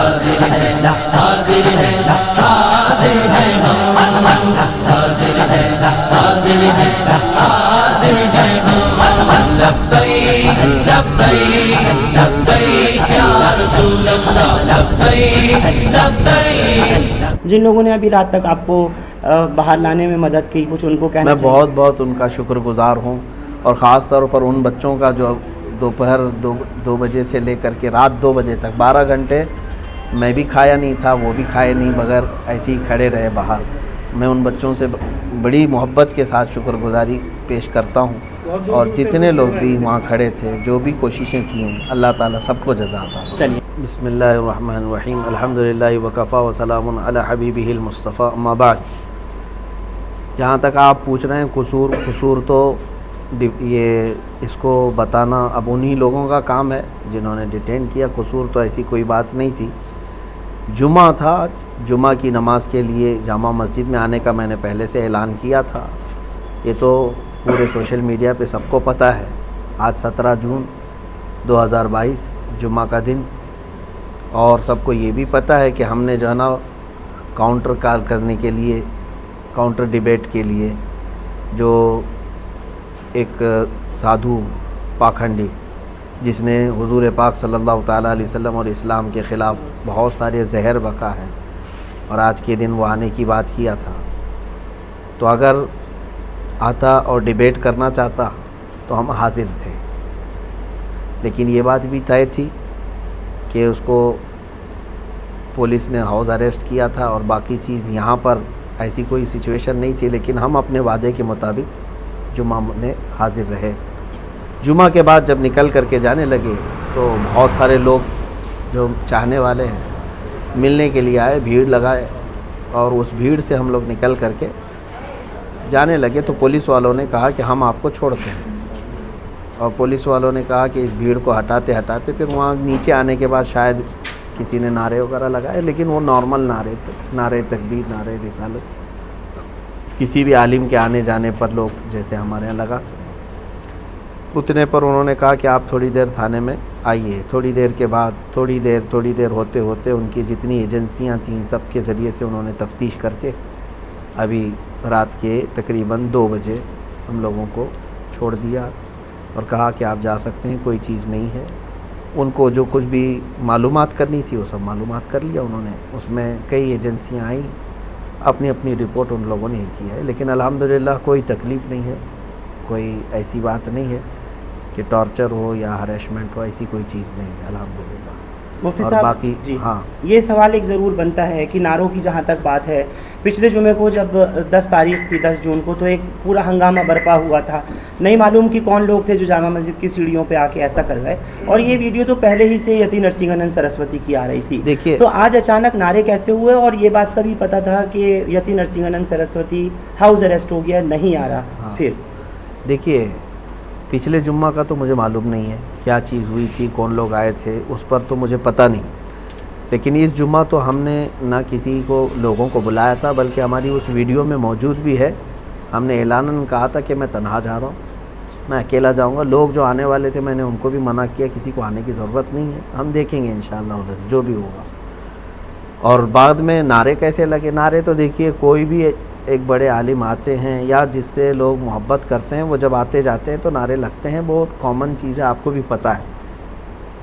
हाजिर है, हाजिर है, हाजिर है हम, हाजिर है, हाजिर है, हाजिर है हम। लब्बैक लब्बैक लब्बैक या रसूल अल्लाह, लब्बैक लब्बैक। जिन लोगों ने अभी रात तक आपको बाहर लाने में मदद की, कुछ उनको कहना मैं चाहिए? बहुत बहुत उनका शुक्रगुजार हूँ, और ख़ास तौर पर उन बच्चों का जो दोपहर 2 बजे से लेकर के रात 2 बजे तक 12 घंटे मैं भी खाया नहीं था, वो भी खाए नहीं, बगैर ऐसे ही खड़े रहे बाहर। मैं उन बच्चों से बड़ी मोहब्बत के साथ शुक्रगुजारी पेश करता हूँ, और जितने लोग भी वहाँ खड़े थे, जो भी कोशिशें की हैं, अल्लाह ताला सबको जज़ा अता फरमाए। चलिए, बिस्मिल्लाहिर्रहमानिर्रहीम, अल्हम्दुलिल्लाहि व कफ़ा व सलामुन अला हबीबिहिल मुस्तफ़ा, अम्मा बाद। जहाँ तक आप पूछ रहे हैं कसूर तो ये इसको बताना अब उन्हीं लोगों का काम है जिन्होंने डिटेन किया। कसूर तो ऐसी कोई बात नहीं थी। जुमा था, जुमा की नमाज़ के लिए जामा मस्जिद में आने का मैंने पहले से ऐलान किया था। ये तो पूरे सोशल मीडिया पे सबको पता है। आज 17 जून 2022 जुमा का दिन, और सबको ये भी पता है कि हमने जो है ना काउंटर कॉल करने के लिए, काउंटर डिबेट के लिए, जो एक साधु पाखंडी जिसने हुजूर पाक सल्लल्लाहु ताला अलैहि वसल्लम और इस्लाम के ख़िलाफ़ बहुत सारे जहर बका है, और आज के दिन वो आने की बात किया था। तो अगर आता और डिबेट करना चाहता तो हम हाजिर थे, लेकिन ये बात भी तय थी कि उसको पुलिस ने हाउस अरेस्ट किया था, और बाकी चीज़ यहाँ पर ऐसी कोई सिचुएशन नहीं थी। लेकिन हम अपने वादे के मुताबिक जुमा में हाजिर रहे। जुमा के बाद जब निकल करके जाने लगे तो बहुत सारे लोग जो चाहने वाले हैं मिलने के लिए आए, भीड़ लगाए, और उस भीड़ से हम लोग निकल करके जाने लगे तो पुलिस वालों ने कहा कि हम आपको छोड़ते हैं, और पुलिस वालों ने कहा कि इस भीड़ को हटाते हटाते फिर वहाँ नीचे आने के बाद शायद किसी ने नारे वगैरह लगाए, लेकिन वो नॉर्मल नारे थे, नारे तकबीर, नारे रिसालत, किसी भी आलिम के आने जाने पर लोग जैसे हमारे यहाँ लगाते। उतने पर उन्होंने कहा कि आप थोड़ी देर थाने में आइए। थोड़ी देर के बाद थोड़ी देर होते होते उनकी जितनी एजेंसियाँ थीं सब के ज़रिए से उन्होंने तफ्तीश करके अभी रात के तकरीबन 2 बजे हम लोगों को छोड़ दिया, और कहा कि आप जा सकते हैं, कोई चीज़ नहीं है। उनको जो कुछ भी मालूमात करनी थी वो सब मालूमात कर लिया उन्होंने। उसमें कई एजेंसियाँ आई, अपनी अपनी रिपोर्ट उन लोगों ने की है, लेकिन अल्हम्दुलिल्लाह कोई तकलीफ़ नहीं है, कोई ऐसी बात नहीं है कि टॉर्चर हो या हरेसमेंट हो, ऐसी कोई चीज़ नहीं है अल्हम्दुलिल्लाह। मुफ्ती और साहब बाकी जी, हाँ, ये सवाल एक ज़रूर बनता है कि नारों की जहाँ तक बात है, पिछले जुमे को जब 10 तारीख थी, 10 जून को, तो एक पूरा हंगामा बरपा हुआ था। नहीं मालूम कि कौन लोग थे जो जामा मस्जिद की सीढ़ियों पे आके ऐसा कर गए, और ये वीडियो तो पहले ही से यति नरसिंहानंद सरस्वती की आ रही थी। देखिए, तो आज अचानक नारे कैसे हुए? और ये बात का भी पता था कि यति नरसिंहानंद सरस्वती हाउस अरेस्ट हो गया, नहीं आ रहा। हाँ, फिर देखिए, पिछले जुम्मा का तो मुझे मालूम नहीं है क्या चीज़ हुई थी, कौन लोग आए थे, उस पर तो मुझे पता नहीं। लेकिन इस जुम्मा तो हमने ना किसी को लोगों को बुलाया था, बल्कि हमारी उस वीडियो में मौजूद भी है। हमने ऐलानन कहा था कि मैं तन्हा जा रहा हूँ, मैं अकेला जाऊँगा। लोग जो आने वाले थे मैंने उनको भी मना किया, किसी को आने की ज़रूरत नहीं है, हम देखेंगे इंशाअल्लाह जो भी होगा। और बाद में नारे कैसे लगे? नारे तो देखिए, कोई भी एक बड़े आलिम आते हैं या जिससे लोग मोहब्बत करते हैं, वो जब आते जाते हैं तो नारे लगते हैं, बहुत कॉमन चीज़ है, आपको भी पता है।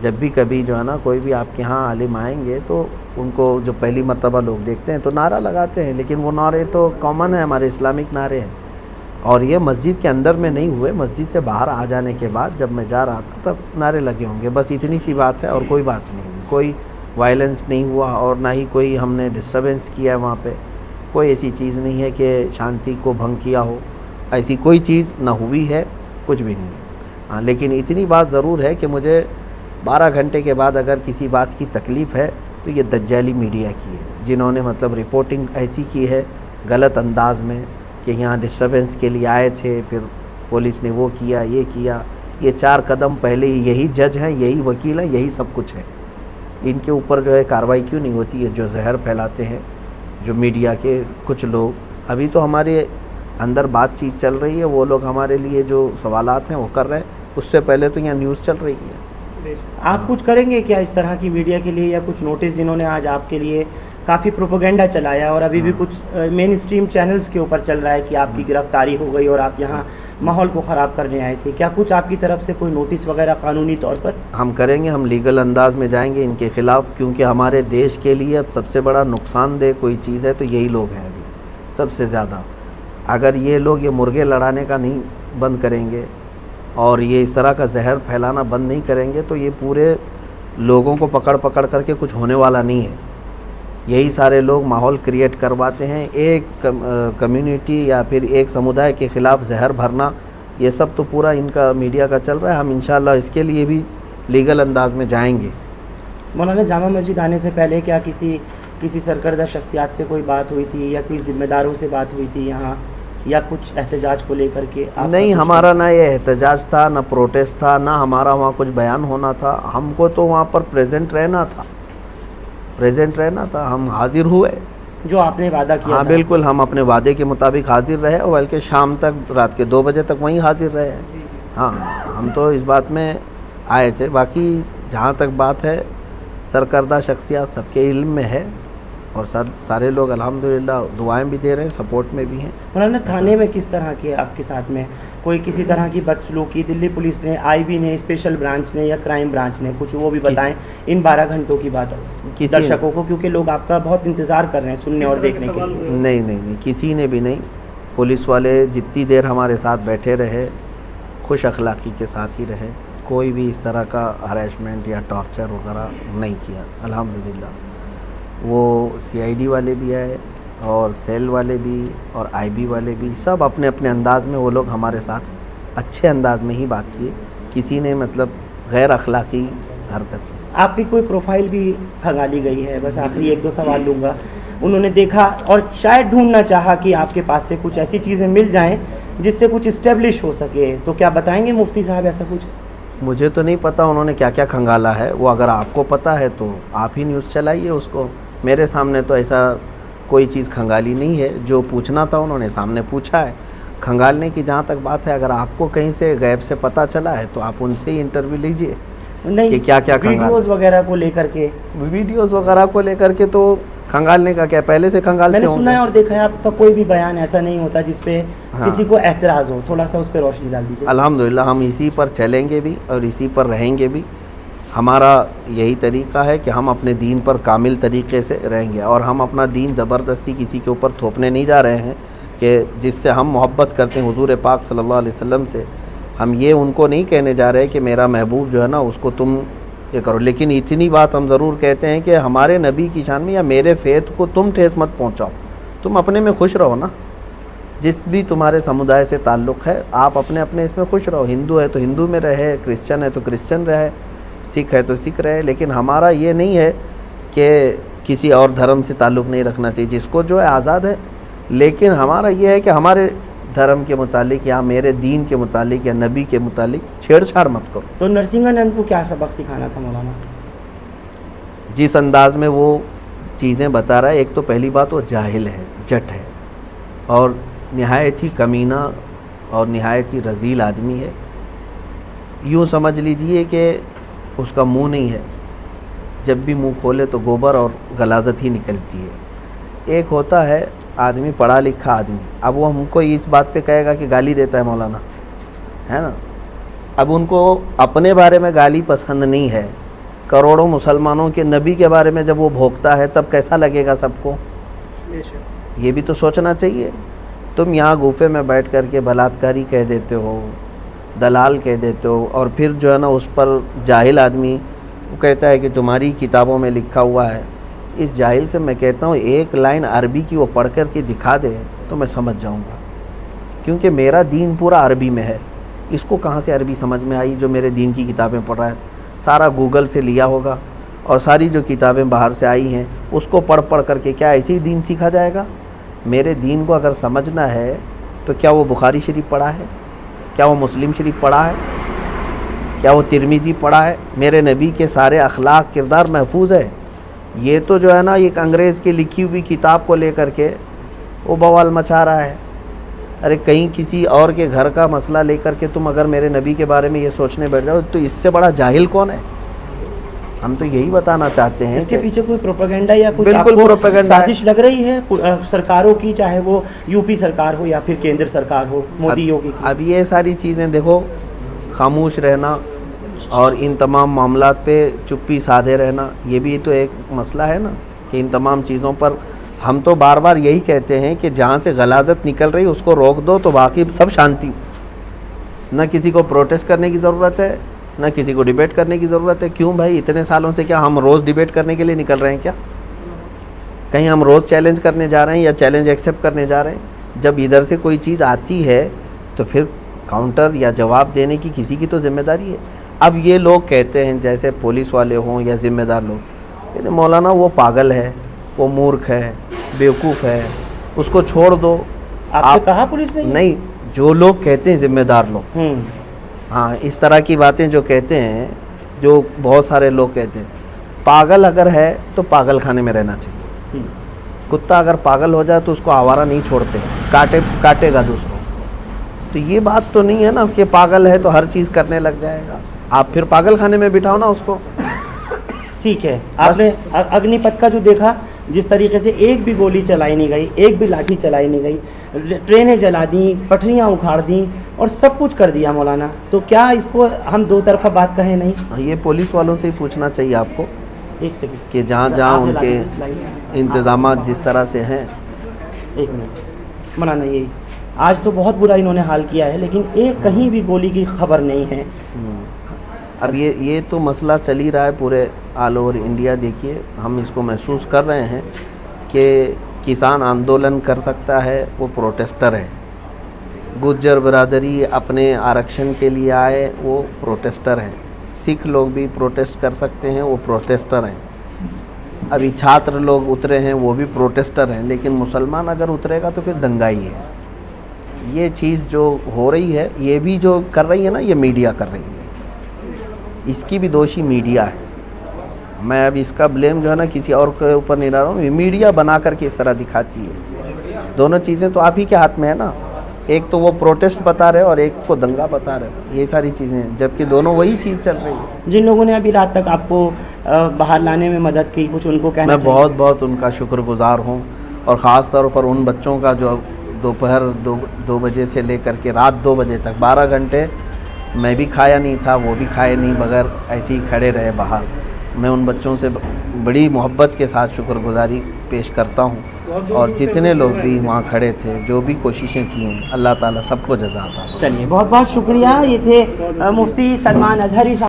जब भी कभी जो है ना कोई भी आपके यहाँ आलिम आएंगे तो उनको जो पहली मर्तबा लोग देखते हैं तो नारा लगाते हैं, लेकिन वो नारे तो कॉमन है, हमारे इस्लामिक नारे हैं। और ये मस्जिद के अंदर में नहीं हुए, मस्जिद से बाहर आ जाने के बाद जब मैं जा रहा था तब नारे लगे होंगे, बस इतनी सी बात है और कोई बात नहीं। कोई वायलेंस नहीं हुआ और ना ही कोई हमने डिस्टर्बेंस किया है वहाँ पे। कोई ऐसी चीज़ नहीं है कि शांति को भंग किया हो, ऐसी कोई चीज़ ना हुई है, कुछ भी नहीं। हाँ, लेकिन इतनी बात ज़रूर है कि मुझे 12 घंटे के बाद अगर किसी बात की तकलीफ़ है तो ये दज्जाली मीडिया की है, जिन्होंने मतलब रिपोर्टिंग ऐसी की है गलत अंदाज में कि यहाँ डिस्टर्बेंस के लिए आए थे, फिर पुलिस ने वो किया, ये किया। ये 4 कदम पहले ही यही जज हैं, यही वकील हैं, यही सब कुछ है। इनके ऊपर जो है कार्रवाई क्यों नहीं होती है? जो जहर फैलाते हैं जो मीडिया के कुछ लोग, अभी तो हमारे अंदर बातचीत चल रही है, वो लोग हमारे लिए जो सवालात हैं वो कर रहे हैं, उससे पहले तो यहाँ न्यूज़ चल रही है। आप कुछ करेंगे क्या इस तरह की मीडिया के लिए, या कुछ नोटिस जिन्होंने आज आपके लिए काफ़ी प्रोपेगेंडा चलाया और अभी भी कुछ मेन स्ट्रीम चैनल्स के ऊपर चल रहा है कि आपकी गिरफ्तारी हो गई और आप यहाँ माहौल को ख़राब करने आए थे, क्या कुछ आपकी तरफ से कोई नोटिस वगैरह कानूनी तौर पर? हम करेंगे, हम लीगल अंदाज में जाएंगे इनके ख़िलाफ़, क्योंकि हमारे देश के लिए अब सबसे बड़ा नुकसानदेह कोई चीज़ है तो यही लोग हैं अभी सबसे ज़्यादा। अगर ये लोग ये मुर्गे लड़ाने का नहीं बंद करेंगे और ये इस तरह का जहर फैलाना बंद नहीं करेंगे तो ये पूरे लोगों को पकड़ पकड़ करके कुछ होने वाला नहीं है। यही सारे लोग माहौल क्रिएट करवाते हैं, एक कम्युनिटी या फिर एक समुदाय के ख़िलाफ़ जहर भरना, ये सब तो पूरा इनका मीडिया का चल रहा है। हम इंशाल्लाह इसके लिए भी लीगल अंदाज में जाएंगे। मौलाना, जामा मस्जिद आने से पहले क्या किसी सरकर्दा शख्सियात से कोई बात हुई थी या कोई ज़िम्मेदारों से बात हुई थी यहाँ, या कुछ एहतजाज को लेकर के? नहीं, हमारा ना ये एहतजाज था, ना प्रोटेस्ट था, ना हमारा वहाँ कुछ बयान होना था। हमको तो वहाँ पर प्रेजेंट रहना था, हम हाजिर हुए जो आपने वादा किया। हाँ था। बिल्कुल, हम अपने वादे के मुताबिक हाजिर रहे और बल्कि शाम तक, रात के 2 बजे तक वहीं हाजिर रहे। हाँ, हम तो इस बात में आए थे। बाकी जहाँ तक बात है सरकर्दा शख्सियत सबके इल्म में है और सारे लोग अल्हम्दुलिल्लाह दुआएं भी दे रहे हैं, सपोर्ट में भी हैं। मौलाना, थाने में किस तरह के आपके साथ में कोई किसी तरह की बदसलूकी दिल्ली पुलिस ने, IB ने, स्पेशल ब्रांच ने या क्राइम ब्रांच ने, कुछ वो भी बताएं इन 12 घंटों की बात दर्शकों को, क्योंकि लोग आपका बहुत इंतज़ार कर रहे हैं सुनने और देखने के लिए। नहीं, किसी ने भी नहीं। पुलिस वाले जितनी देर हमारे साथ बैठे रहे खुश अखलाक़ी के साथ ही रहे, कोई भी इस तरह का हरेसमेंट या टॉर्चर वगैरह नहीं किया अल्हम्दुलिल्लाह। वो CID वाले भी आए और सेल वाले भी और IB वाले भी, सब अपने अपने अंदाज में वो लोग हमारे साथ अच्छे अंदाज में ही बात किए। किसी ने मतलब गैर अखलाक़ी हरकत। आपकी कोई प्रोफाइल भी खंगाली गई है, बस आखिरी 1-2 सवाल लूँगा। उन्होंने देखा और शायद ढूंढना चाहा कि आपके पास से कुछ ऐसी चीज़ें मिल जाएं जिससे कुछ इस्टेब्लिश हो सके, तो क्या बताएंगे मुफ्ती साहब ऐसा कुछ? मुझे तो नहीं पता उन्होंने क्या क्या खंगाला है, वो अगर आपको पता है तो आप ही न्यूज़ चलाइए उसको। मेरे सामने तो ऐसा कोई चीज़ खंगाली नहीं है, जो पूछना था उन्होंने सामने पूछा है। खंगालने की जहाँ तक बात है, अगर आपको कहीं से गैब से पता चला है तो आप उनसे ही इंटरव्यू लीजिए नहीं कि क्या क्या वीडियोस वगैरह को लेकर के। वीडियोस वगैरह को लेकर के तो खंगालने का क्या, पहले से खंगालते मैंने सुना है और देखा है आपका कोई भी बयान ऐसा नहीं होता जिसपे किसी को एतराज़ हो, थोड़ा सा उस पर रोशनी डाल दीजिए। अल्हम्दुलिल्लाह हम इसी पर चलेंगे भी और इसी पर रहेंगे भी। हमारा यही तरीक़ा है कि हम अपने दीन पर कामिल तरीक़े से रहेंगे और हम अपना दीन ज़बरदस्ती किसी के ऊपर थोपने नहीं जा रहे हैं कि जिससे हम मोहब्बत करते हैं हुज़ूर पाक सल्लल्लाहु अलैहि वसल्लम से। हम ये उनको नहीं कहने जा रहे कि मेरा महबूब जो है ना उसको तुम ये करो, लेकिन इतनी बात हम ज़रूर कहते हैं कि हमारे नबी की शान में या मेरे फ़ेथ को तुम ठेस मत पहुँचाओ। तुम अपने में खुश रहो ना, जिस भी तुम्हारे समुदाय से ताल्लुक़ है आप अपने अपने इसमें खुश रहो। हिंदू है तो हिंदू में रहे, क्रिश्चियन है तो क्रिश्चियन रहे, सिख है तो सिख रहे। लेकिन हमारा ये नहीं है कि किसी और धर्म से ताल्लुक़ नहीं रखना चाहिए, जिसको जो है आज़ाद है। लेकिन हमारा ये है कि हमारे धर्म के मुतालिक या मेरे दीन के मुतालिक या नबी के मुतालिक छेड़छाड़ मत करो। तो नरसिंहानंद को क्या सबक सिखाना था मौलाना? जिस अंदाज में वो चीज़ें बता रहा है, एक तो पहली बात वो जाहिल है, जट है और नहायत ही कमीना और नहायत ही रज़ील आदमी है। यूँ समझ लीजिए कि उसका मुंह नहीं है, जब भी मुंह खोले तो गोबर और गलाजत ही निकलती है। एक होता है आदमी पढ़ा लिखा आदमी, अब वो हमको इस बात पे कहेगा कि गाली देता है मौलाना, है ना। अब उनको अपने बारे में गाली पसंद नहीं है, करोड़ों मुसलमानों के नबी के बारे में जब वो भोंकता है तब कैसा लगेगा सबको, ये भी तो सोचना चाहिए। तुम यहाँ गुफे में बैठ कर के बलात्कारी कह देते हो, दलाल कह देते हो और फिर जो है ना उस पर जाहिल आदमी वो कहता है कि तुम्हारी किताबों में लिखा हुआ है। इस जाहिल से मैं कहता हूँ एक लाइन अरबी की वो पढ़ कर के दिखा दे तो मैं समझ जाऊँगा, क्योंकि मेरा दीन पूरा अरबी में है। इसको कहाँ से अरबी समझ में आई जो मेरे दीन की किताबें पढ़ रहा है? सारा गूगल से लिया होगा और सारी जो किताबें बाहर से आई हैं उसको पढ़ पढ़ करके क्या ऐसे ही दीन सीखा जाएगा? मेरे दीन को अगर समझना है तो क्या वो बुखारी शरीफ पढ़ा है, क्या वो मुस्लिम शरीफ पढ़ा है, क्या वो तिरमिज़ी पढ़ा है? मेरे नबी के सारे अखलाक किरदार महफूज है। ये तो जो है ना एक अंग्रेज़ की लिखी हुई किताब को लेकर के वो बवाल मचा रहा है। अरे कहीं किसी और के घर का मसला लेकर के तुम अगर मेरे नबी के बारे में ये सोचने बैठ जाओ तो इससे बड़ा जाहिल कौन है। हम तो यही बताना चाहते हैं इसके पीछे कोई प्रोपेगेंडा या कुछ बिल्कुल आपको प्रोपेगेंडा साजिश लग रही है सरकारों की, चाहे वो यूपी सरकार हो या फिर केंद्र सरकार हो, मोदी योगी की? अब ये सारी चीज़ें देखो, खामोश रहना और इन तमाम मामलात पे चुप्पी साधे रहना, ये भी तो एक मसला है ना कि इन तमाम चीज़ों पर हम तो बार बार यही कहते हैं कि जहाँ से गलाजत निकल रही उसको रोक दो तो बाकी सब शांति। न किसी को प्रोटेस्ट करने की ज़रूरत है, न किसी को डिबेट करने की ज़रूरत है। क्यों भाई, इतने सालों से क्या हम रोज़ डिबेट करने के लिए निकल रहे हैं क्या? कहीं हम रोज़ चैलेंज करने जा रहे हैं या चैलेंज एक्सेप्ट करने जा रहे हैं? जब इधर से कोई चीज़ आती है तो फिर काउंटर या जवाब देने की किसी की तो जिम्मेदारी है। अब ये लोग कहते हैं जैसे पुलिस वाले हों या ज़िम्मेदार लोग, कहते मौलाना वो पागल है, वो मूर्ख है, बेवकूफ़ है, उसको छोड़ दो। आपने कहा पुलिस ने? नहीं, जो लोग कहते हैं ज़िम्मेदार लोग, हाँ, इस तरह की बातें जो कहते हैं, जो बहुत सारे लोग कहते हैं, पागल अगर है तो पागल खाने में रहना चाहिए। कुत्ता अगर पागल हो जाए तो उसको आवारा नहीं छोड़ते, काटेगा दूसरों। तो ये बात तो नहीं है ना कि पागल है तो हर चीज़ करने लग जाएगा। आप फिर पागल खाने में बिठाओ ना उसको। ठीक है, आपने अग्निपथ का जो देखा, जिस तरीके से एक भी गोली चलाई नहीं गई, एक भी लाठी चलाई नहीं गई, ट्रेनें जला दी, पटरियां उखाड़ दी और सब कुछ कर दिया मौलाना, तो क्या इसको हम दो तरफा बात कहें नहीं? ये पुलिस वालों से ही पूछना चाहिए आपको एक सेकंड कि जहाँ जहाँ उनके इंतज़ाम जिस तरह से हैं। एक मिनट मौलाना, यही आज तो बहुत बुरा इन्होंने हाल किया है, लेकिन एक कहीं भी गोली की खबर नहीं है। अब ये तो मसला चल ही रहा है पूरे ऑल ओवर इंडिया। देखिए, हम इसको महसूस कर रहे हैं कि किसान आंदोलन कर सकता है, वो प्रोटेस्टर है। गुज्जर बिरादरी अपने आरक्षण के लिए आए, वो प्रोटेस्टर है। सिख लोग भी प्रोटेस्ट कर सकते हैं, वो प्रोटेस्टर हैं। अभी छात्र लोग उतरे हैं, वो भी प्रोटेस्टर हैं। लेकिन मुसलमान अगर उतरेगा तो फिर दंगाई है। ये चीज़ जो हो रही है, ये भी जो कर रही है ना, ये मीडिया कर रही है। इसकी भी दोषी मीडिया है। मैं अब इसका ब्लेम जो है ना किसी और के ऊपर नहीं ला रहा हूँ, मीडिया बना करके इस तरह दिखाती है। दोनों चीज़ें तो आप ही के हाथ में है ना, एक तो वो प्रोटेस्ट बता रहे और एक को दंगा बता रहे, ये सारी चीज़ें, जबकि दोनों वही चीज़ चल रही है। जिन लोगों ने अभी रात तक आपको बाहर लाने में मदद की, कुछ उनको कहना मैं बहुत बहुत उनका शुक्रगुजार हूँ, और ख़ास तौर पर उन बच्चों का जो दोपहर 2 बजे से लेकर के रात 2 बजे तक 12 घंटे मैं भी खाया नहीं था, वो भी खाए नहीं, बगैर ऐसे ही खड़े रहे बाहर। मैं उन बच्चों से बड़ी मोहब्बत के साथ शुक्रगुजारी पेश करता हूँ, और जितने लोग भी वहाँ खड़े थे, जो भी कोशिशें की हैं, अल्लाह ताला सबको जज़ा अता। चलिए, बहुत बहुत शुक्रिया। ये थे मुफ्ती सलमान अजहरी साहब।